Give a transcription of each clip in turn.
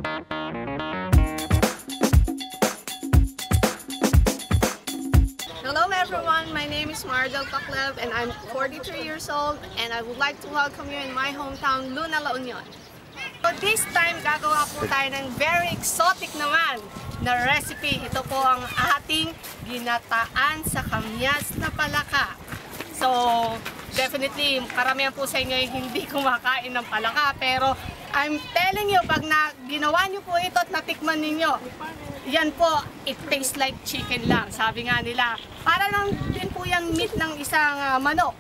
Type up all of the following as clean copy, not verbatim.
Hello everyone, my name is Marjal Paclev and I'm 43 years old and I would like to welcome you in my hometown, Luna, La Union. So this time, gagawa po tayo ng very exotic naman na recipe. Ito po ang ating ginataan sa kamyas na palaka. So, definitely, karamihan po sa inyo ay hindi kumakain ng palaka. Pero, I'm telling you, pag ginawa nyo po ito at natikman ninyo, yan po, it tastes like chicken lang. Sabi nga nila, para lang din po yung meat ng isang manok.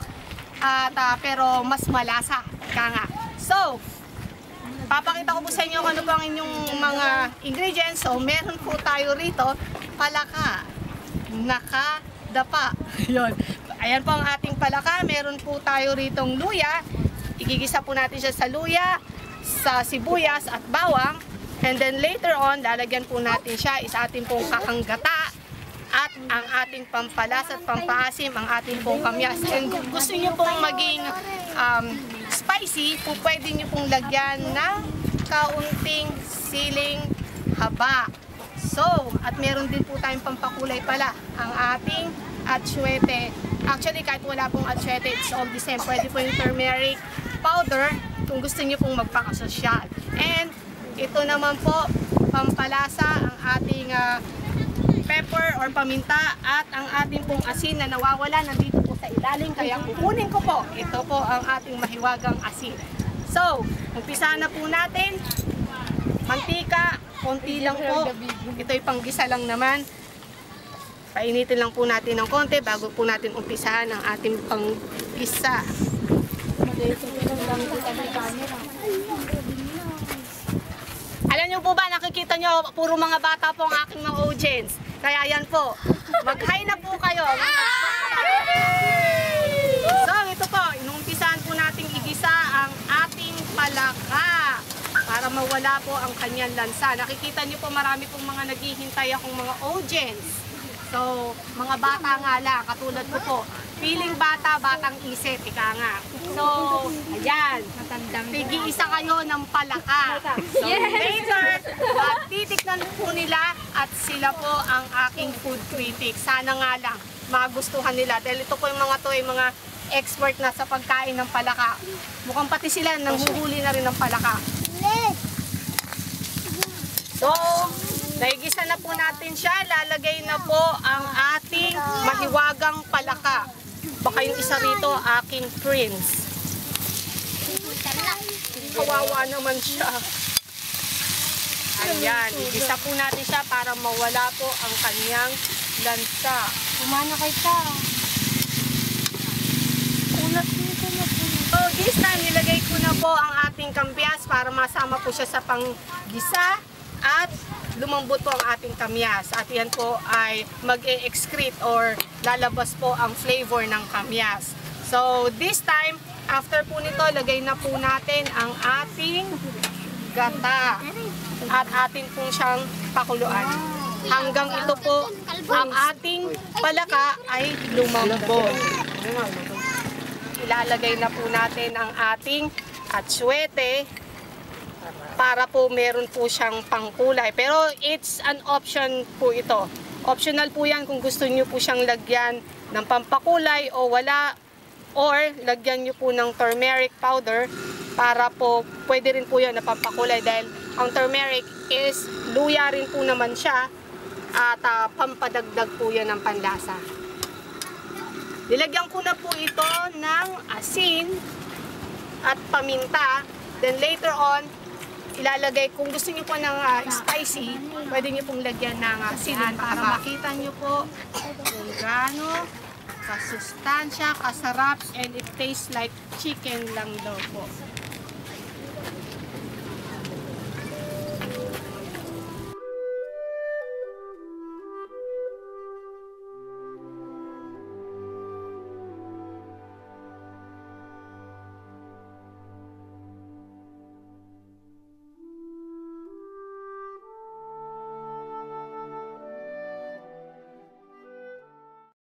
Pero mas malasa. Kaya nga. So, papakita ko po sa inyo kung ano po ang inyong mga ingredients. So, meron po tayo rito, palaka, nakadapa. Yun. Ayan po ang ating palaka. Meron po tayo ritong luya. Igigisa po natin siya sa luya, sa sibuyas at bawang. And then later on, lalagyan po natin siya is ating pong kakanggata at ang ating pampalas at pampaasim, ang ating pong kamyas. And kung gusto nyo pong maging spicy, po pwede nyo pong lagyan ng kaunting siling haba. So, at meron din po tayong pampakulay pala, ang ating atsuete. Actually, kahit wala pong atsuete, it's all the same. Pwede po yung turmeric powder kung gusto nyo pong magpakasosyal. And ito naman po, pampalasa, ang ating pepper or paminta at ang ating pong asin na nawawala nandito po sa ilalim. Kaya kukunin ko po. Ito po ang ating mahiwagang asin. So, umpisahan na po natin. Mantika, konti lang po. Ito'y panggisa lang naman. Painitin lang po natin ng konti bago po natin umpisahan ang ating panggisa. Alam nyo po ba, nakikita nyo, puro mga bata po ang aking mga audience. Kaya yan po, mag-hi na po kayo. So, ito po, inumpisahan po nating igisa ang ating palaka para mawala po ang kanyang lansa. Nakikita nyo po, marami pong mga naghihintay akong mga audience. So, mga bata nga lang, katulad ko po. Feeling bata, batang isip, ika nga. So, ayan. Tig-iisa kayo ng palaka. So, later, titiknan po nila at sila po ang aking food critic. Sana nga lang, magustuhan nila. Dahil ito po yung mga to, yung mga expert na sa pagkain ng palaka. Mukhang pati sila nanghuhuli na rin ng palaka. So, naigisa na po natin siya. Lalagay na po ang ating mahiwagang palaka. Baka yung isa rito, aking prince. Kawawa naman siya. Ayan, igisa po natin siya para mawala po ang kanyang lansa. Kumana kay ka. Ulat nito na po. So, this time, nilagay ko na po ang ating kambyas para masama po siya sa panggisa at lumambot po ang ating kamyas. At yan po ay mag-e-excrete or lalabas po ang flavor ng kamyas. So, this time, after po nito, lagay na po natin ang ating gata. At atin po siyang pakuluan. Hanggang ito po, ang ating palaka ay lumambot. Ilalagay na po natin ang ating atsuete para po meron po siyang pangkulay. Pero it's an option po ito. Optional po yan kung gusto niyo po siyang lagyan ng pampakulay o wala. Or lagyan niyo po ng turmeric powder para po pwede rin po yan na pampakulay. Dahil ang turmeric is luya rin po naman siya at pampadagdag po yan ng panlasa. Nilagyan ko na po ito ng asin at paminta. Then later on, ilalagay, kung gusto niyo po ng spicy, pwede niyo pong lagyan ng siling para makita niyo po kung gaano kasustansya, kasarap, and it tastes like chicken lang daw po.